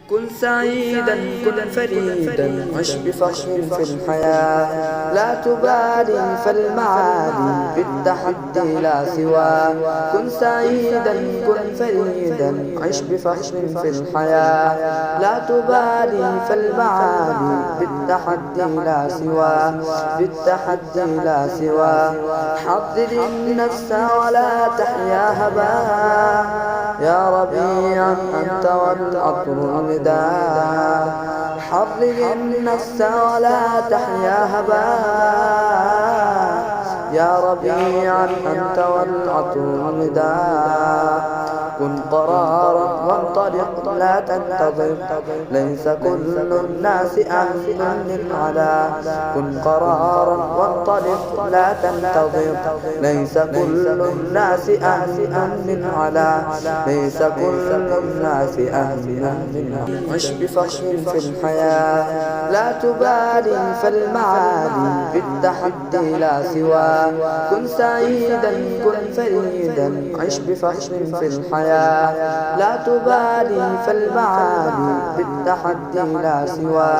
كن سعيدا كن فريدا عش بفخر في الحياة، لا تبالي فالمعالي بالتحدي لا سوى. كن سعيدا كن فريدا عش بفخر في الحياة، لا تبالي فالمعالي بالتحدي لا سوى، بالتحدي لا سوى. حضر النفس ولا تحيا هباء، يا ربيعا أنت والعطر النداء. حرر النفس ولا تحيا هباء، يا ربيعا أنت والعطر النداء. كن قرارا وانطلق لا تنتظر، ليس كل الناس أهل للعلا. كن قرارا وانطلق لا تنتظر، ليس كل الناس أهل للعلا، ليس كل الناس أهل للعلا. عش بفخر في الحياة، لا تبالي فالمعالي بالتحدي لا سوى. كن سعيدا كن فريدا عش بفخر في الحياة، لا تبالي فالمعالي بالتحدي لا سوى.